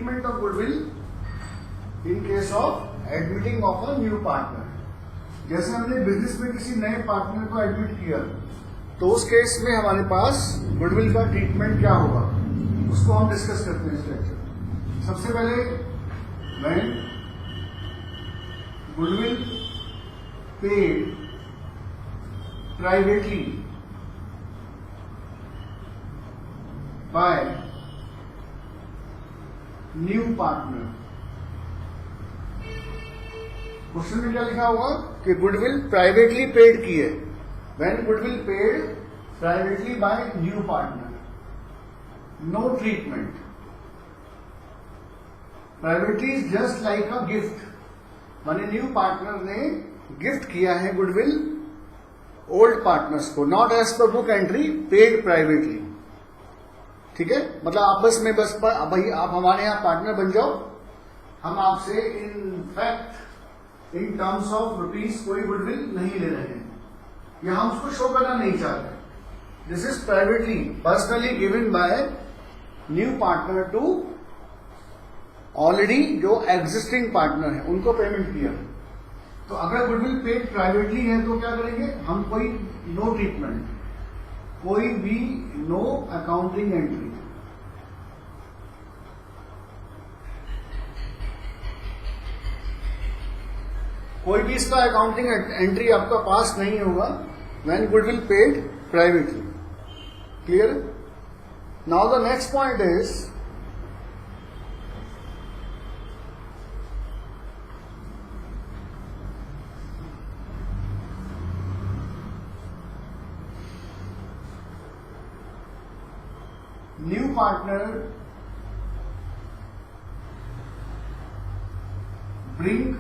treatment of goodwill in case of admitting of a new partner. जैसे हमने business में किसी नए पार्टनर को एडमिट किया तो उस केस में हमारे पास गुडविल का ट्रीटमेंट क्या होगा उसको हम डिस्कस करते हैं इस लेक्चर। सबसे पहले when goodwill paid privately by new partner. Question में क्या लिखा होगा कि गुडविल प्राइवेटली पेड की है। When goodwill paid privately by new partner, no treatment. Privately is just like a gift, माने न्यू पार्टनर ने गिफ्ट किया है गुडविल ओल्ड पार्टनर्स को, not as per book entry, paid privately. ठीक है, मतलब आपस में बस भाई आप हमारे यहाँ पार्टनर बन जाओ, हम आपसे in fact in terms of rupees कोई गुडविल नहीं ले रहे हैं या हम उसको शो करना नहीं चाहते। This is privately personally given by new partner to already जो एग्जिस्टिंग पार्टनर है उनको पेमेंट किया। तो अगर गुडविल पेड प्राइवेटली है तो क्या करेंगे हम, कोई नो ट्रीटमेंट, कोई भी नो अकाउंटिंग एंट्री। कोई भी इसका अकाउंटिंग एंट्री आपका पास नहीं होगा when goodwill paid privately. Clear? Now the next point is new partner bring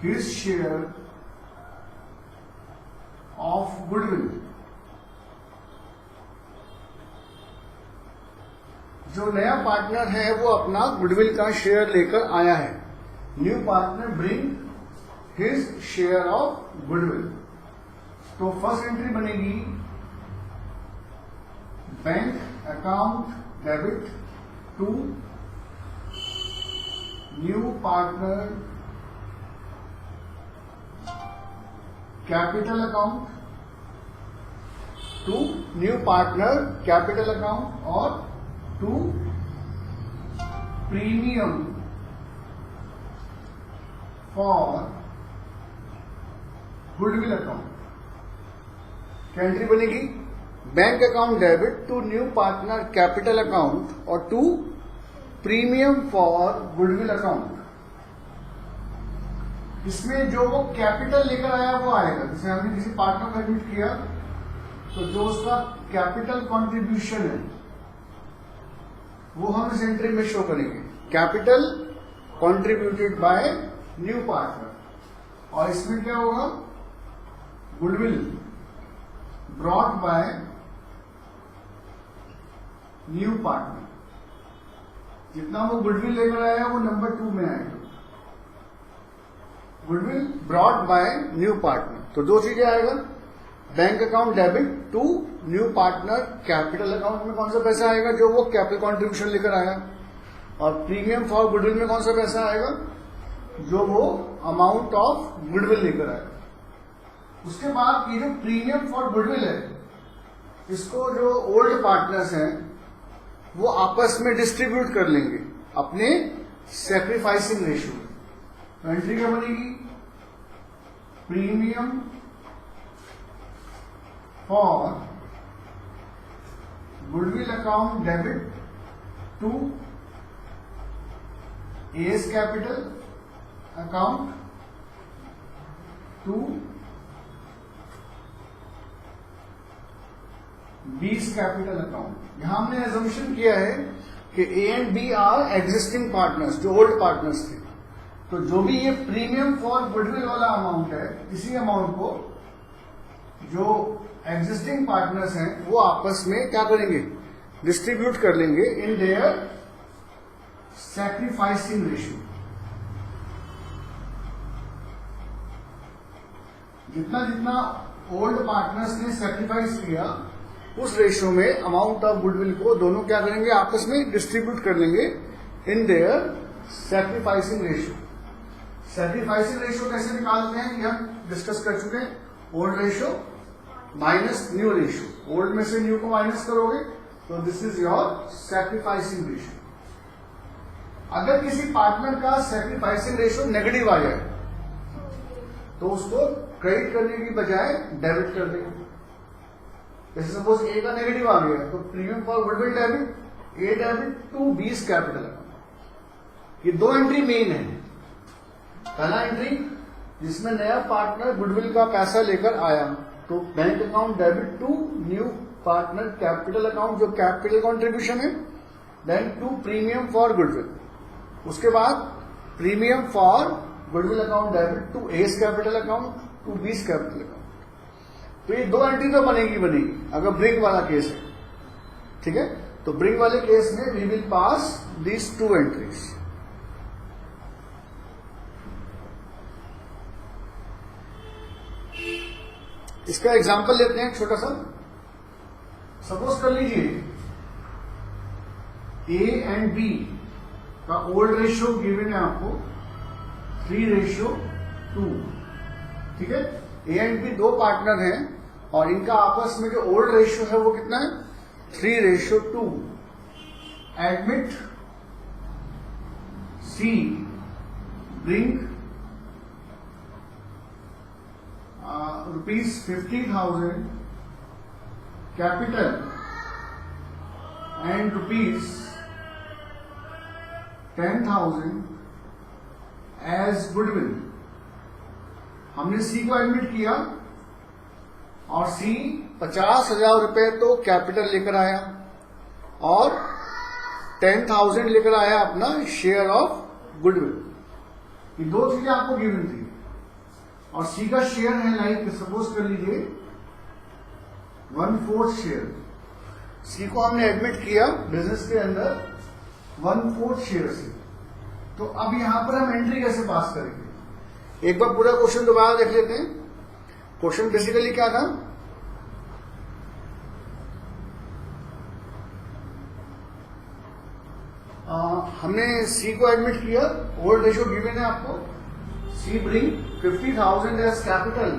his share of goodwill। जो नया पार्टनर है वो अपना गुडविल का शेयर लेकर आया है। New partner bring his share of goodwill. तो फर्स्ट एंट्री बनेगी bank account debit to new partner capital account, to new partner capital account और to premium for goodwill account. क्या एंट्री बनेगी? Bank account debit to new partner capital account और to premium for goodwill account. इसमें जो वो capital लेकर आया वो आएगा। जैसे हमने किसी पार्टनर को एडमिट किया तो जो उसका कैपिटल कंट्रीब्यूशन है वो हम इस एंट्री में शो करेंगे, capital contributed bye new partner. और इसमें क्या होगा? Goodwill brought by new partner. जितना वो गुडविल लेकर आया वो नंबर 2 में आएगा, goodwill brought by new partner. तो दो चीजें आएगा, bank account debit to new partner capital account में कौन सा पैसा आएगा जो वो कैपिटल कंट्रीब्यूशन लेकर आया, और प्रीमियम फॉर गुडविल में कौन सा पैसा आएगा जो वो अमाउंट ऑफ गुडविल लेकर आएगा। उसके बाद ये जो प्रीमियम फॉर गुडविल है इसको जो ओल्ड पार्टनर्स हैं वो आपस में डिस्ट्रीब्यूट कर लेंगे अपने सैक्रिफाइसिंग रेशियो में। तो एंट्री क्या बनेगी? Premium for goodwill account debit to A's capital account to B's capital account. यहां हमने एजम्पशन किया है कि A and B are existing partners, जो ओल्ड पार्टनर्स थे। तो जो भी ये प्रीमियम फॉर गुडविल वाला अमाउंट है, इसी अमाउंट को जो एग्जिस्टिंग पार्टनर्स हैं वो आपस में क्या करेंगे? डिस्ट्रीब्यूट कर लेंगे इन देयर सैक्रिफाइसिंग रेशियो। जितना जितना ओल्ड पार्टनर्स ने सैक्रिफाइस किया उस रेशियो में अमाउंट ऑफ गुडविल को दोनों क्या करेंगे, आपस में डिस्ट्रीब्यूट कर लेंगे in their sacrificing ratio. Sacrificing ratio कैसे निकालते हैं ये हम डिस्कस कर चुके हैं। Old ratio minus new ratio, old में से न्यू को माइनस करोगे तो this is your sacrificing ratio. अगर किसी पार्टनर का सैक्रिफाइसिंग रेशियो नेगेटिव आ जाए तो उसको क्रेडिट करने की बजाय डेबिट कर देंगे। जैसे सपोज ए का नेगेटिव आ गया तो premium for goodwill debit, A debit to B's capital account. ये दो एंट्री मेन है। पहला एंट्री जिसमें नया पार्टनर गुडविल का पैसा लेकर आया तो bank account debit to new partner capital account, जो कैपिटल कॉन्ट्रीब्यूशन है, then to premium for goodwill. उसके बाद premium for goodwill account debit to A's capital account to B's capital account. तो ये दो एंट्री तो बनेगी अगर ब्रिंग वाला केस है, ठीक है। तो ब्रिंग वाले केस में we will pass these two entries. इसका एग्जांपल लेते हैं छोटा सा। सपोज कर लीजिए ए एंड बी का ओल्ड रेशियो गिवन है आपको 3:2, ठीक है। ए एंड बी दो पार्टनर हैं और इनका आपस में जो ओल्ड रेशियो है वो कितना है, 3:2। Admit C bring ₹50,000 capital and ₹10,000 as goodwill. हमने सी को एडमिट किया और सी 50,000 रुपए तो कैपिटल लेकर आया और 10,000 लेकर आया अपना शेयर ऑफ गुडविल। ये दो चीजें आपको गिवन थी और सी का शेयर है लाइक सपोज कर लीजिए 1/4 शेयर। सी को हमने एडमिट किया बिजनेस के अंदर 1/4 शेयर से। तो अब यहां पर हम एंट्री कैसे पास करेंगे, एक बार पूरा क्वेश्चन दोबारा देख लेते हैं। क्वेश्चन बेसिकली क्या था, हमने सी को एडमिट किया, ओल्ड रेशियो गिवन है आपको, C bring 50,000 as capital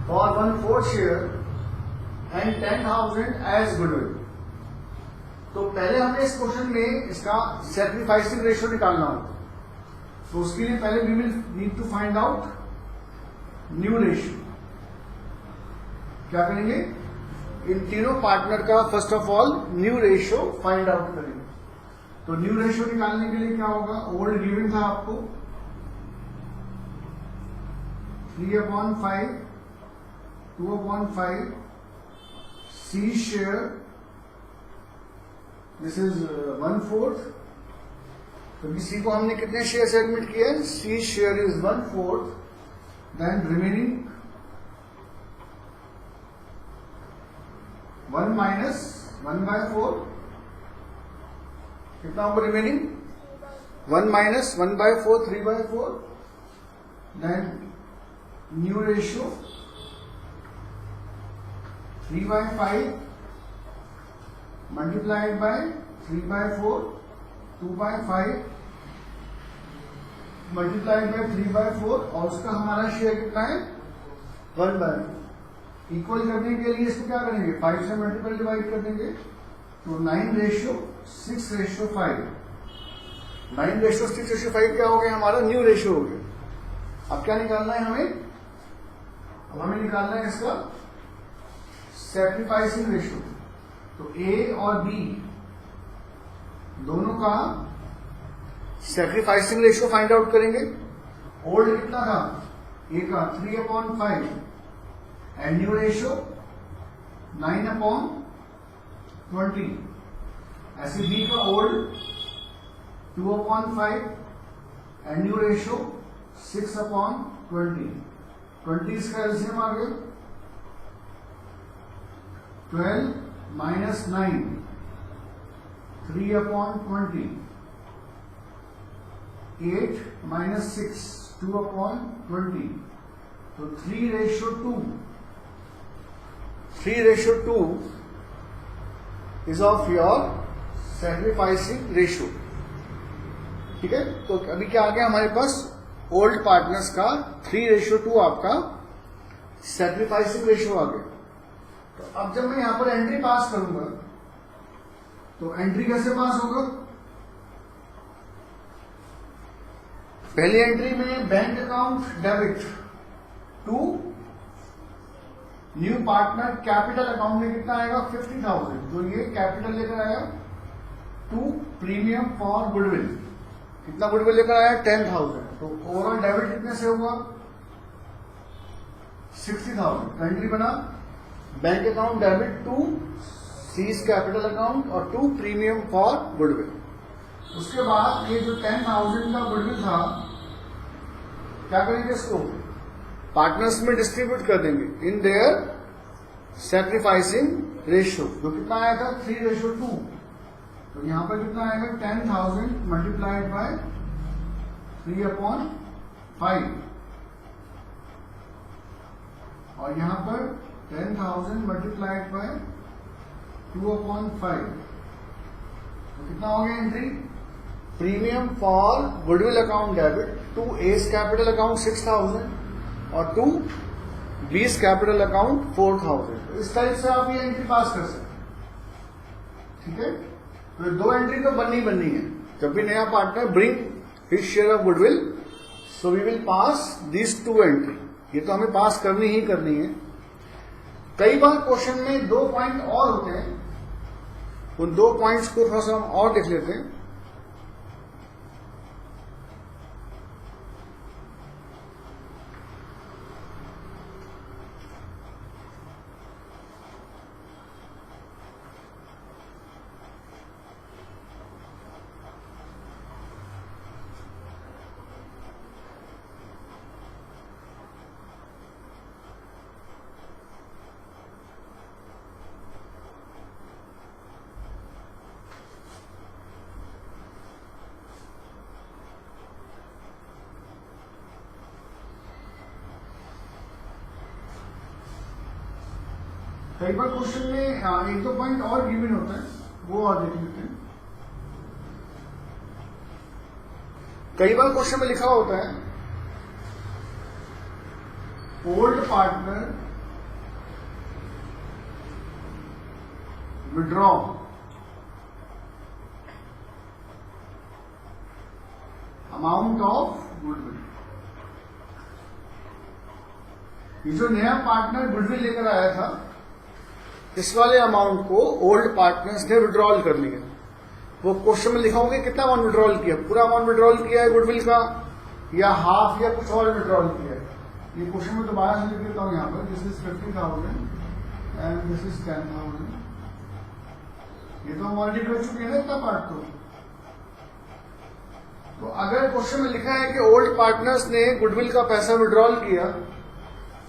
for 1/4 share and 10,000 as goodwill. तो पहले हमें इस क्वेश्चन में इसका सैक्रिफाइसिंग रेशियो निकालना होगा। तो उसके लिए पहले we will need to find out new ratio. क्या करेंगे, इन तीनों पार्टनर का first of all new ratio find out करेंगे। तो न्यू रेशियो निकालने के लिए क्या होगा, ओल्ड गिवन था आपको 3/5, 2/5, सी शेयर दिस इज 1/4। तो सी को हमने कितने शेयर से एडमिट किया है, C share is 1/4, then remaining 1 minus 1/4 कितना होगा remaining, 1 minus 1/4 3/4, then new ratio 3/5 multiplied by 3/4, 2/5 multiplied by 3/4 और उसका हमारा शेयर कितना है 1/4। इक्वल करने के लिए इसको क्या करेंगे, 5 से मल्टीपल डिवाइड कर देंगे तो 9:6:5। 9:6:5 क्या हो गया, हमारा न्यू रेशियो हो गया। अब क्या निकालना है हमें, अब हमें निकालना है इसका सैक्रिफाइसिंग रेशियो। तो ए और बी दोनों का सैक्रिफाइसिंग रेशियो फाइंड आउट करेंगे। ओल्ड कितना था, ए का 3/5 एंड न्यू रेशियो 9/20। ऐसे बी का ओल्ड 2/5 एंड न्यू रेशियो 6/20। 20 इसका एलसीएम आ गया, 12 minus 9, 3/20, 8 minus 6, 2/20। तो 3:2 is of your sacrificing ratio. ठीक है, तो अभी क्या आ गया हमारे पास, ओल्ड पार्टनर्स का 3:2 आपका सैक्रिफाइसिंग रेशियो आ गया। तो अब जब मैं यहां पर एंट्री पास करूंगा तो एंट्री कैसे पास होगा, पहली एंट्री में bank account debit to new partner capital account में कितना आएगा 50,000, तो ये कैपिटल लेकर आया, टू प्रीमियम फॉर गुडविल, कितना गुडविल लेकर आया 10,000, तो ओवरऑल डेबिट कितने से होगा 60,000। एंट्री बना bank account debit to C's capital account और टू प्रीमियम फॉर गुडविल। उसके बाद ये जो 10,000 का गुडविल था क्या करेंगे, इसको पार्टनर्स में डिस्ट्रीब्यूट कर देंगे इन देयर सैक्रिफाइसिंग रेशियो, जो कितना आया था 3:2, तो यहां पर कितना आएगा 10,000 मल्टीप्लाइड बाय 3/5 और यहां पर 10,000 मल्टीप्लाइड बाय 2/5, तो कितना हो गया entry, premium for goodwill account debit to A's capital account 6,000 और टू बीस कैपिटल अकाउंट 4,000। तो इस टाइप से आप ये एंट्री पास कर सकते हैं। ठीक है, तो दो एंट्री तो बननी है, जब भी नया partner bring his share of goodwill, so we will pass this two entry, ये तो हमें पास करनी ही करनी है। कई बार क्वेश्चन में 2 पॉइंट और होते हैं, उन 2 पॉइंट्स को थोड़ा सा हम और देख लेते हैं। कई बार क्वेश्चन में 1-2 पॉइंट और गिवन होता है, वो और देख लेते हैं। कई बार क्वेश्चन में लिखा होता है old partner withdraw amount of goodwill, ये जो नया पार्टनर गुडविल लेकर आया था इस वाले अमाउंट को ओल्ड पार्टनर्स ने विड्रॉल कर लिया। वो क्वेश्चन में लिखा होगा कितना अमाउंट विड्रॉल किया, पूरा अमाउंट विड्रॉल किया है गुडविल का या हाफ या कुछ और विड्रॉल किया है। ये क्वेश्चन में दोबारा से लिख देता हूं यहाँ पर, this is 50,000 and this is 10,000। ये तो हम ऑलरेडी कर चुके हैं ना इतना पार्ट। तो अगर क्वेश्चन में लिखा है कि ओल्ड पार्टनर्स ने गुडविल का पैसा विड्रॉल किया,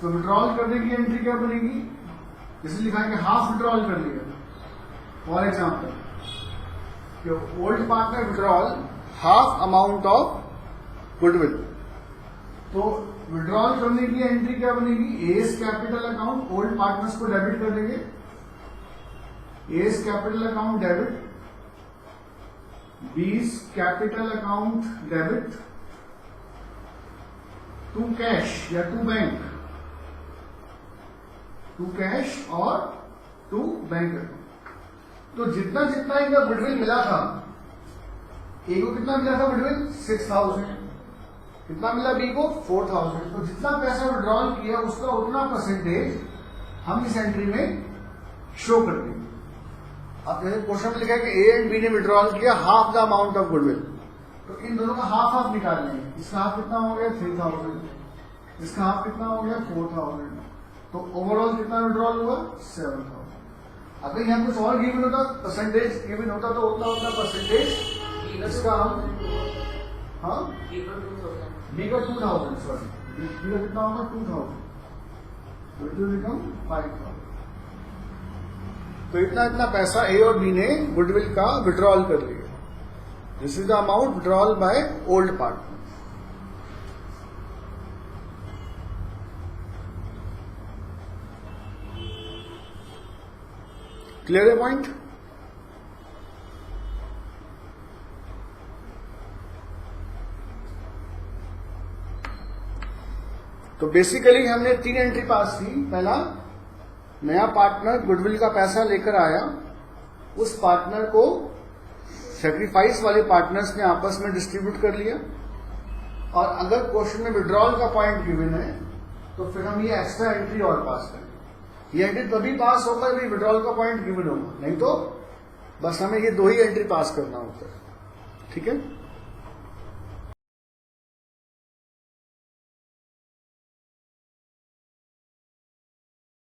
तो विड्रॉल करने की एंट्री क्या बनेगी, जैसे लिखा है कि हाफ विड्रॉल कर लिया। For example, old partner withdrawal half amount of goodwill, तो विड्रॉल करने की एंट्री क्या बनेगी, A's capital account, old partners को डेबिट कर देंगे, A's capital account debit, B's capital account debit to cash या टू बैंक, टू कैश और टू बैंक अकाउंट। तो जितना जितना इनका गुडविल मिला था, ए को कितना मिला था गुडविल 6,000, कितना मिला बी को 4,000, तो जितना पैसा विड्रॉल किया उसका उतना परसेंटेज हम इस एंट्री में शो कर देंगे। अब जैसे क्वेश्चन में लिखा है कि ए एंड बी ने विड्रॉल किया half the amount of goodwill, तो इन दोनों का हाफ निकालना है। इसका हाफ कितना हो गया 3,000, इसका हाफ कितना हो गया 4,000, तो ओवरऑल कितना विड्रॉल हुआ 7,000। अगर यहाँ कुछ और गिवन होता, परसेंटेज गिवन होता, तो उतना परसेंटेज इसका हम बी का 2,000, सॉरी बी का कितना होगा 2,000, तो इट विल बिकम 5,000। तो इतना इतना पैसा ए और बी ने गुडविल का विड्रॉल कर लिया। This is the amount withdrawal by old partner. Clear है पॉइंट? तो बेसिकली हमने 3 एंट्री पास की। पहला, नया पार्टनर गुडविल का पैसा लेकर आया, उस पार्टनर को सेक्रीफाइस वाले पार्टनर्स ने आपस में डिस्ट्रीब्यूट कर लिया, और अगर क्वेश्चन में विड्रॉल का पॉइंट गिवन है तो फिर हम ये एक्स्ट्रा एंट्री और पास करेंगे। ये एंट्री तभी पास होगा जब विड्रॉल का पॉइंट गिवन होगा, नहीं तो बस हमें ये 2 ही एंट्री पास करना होता है। ठीक है।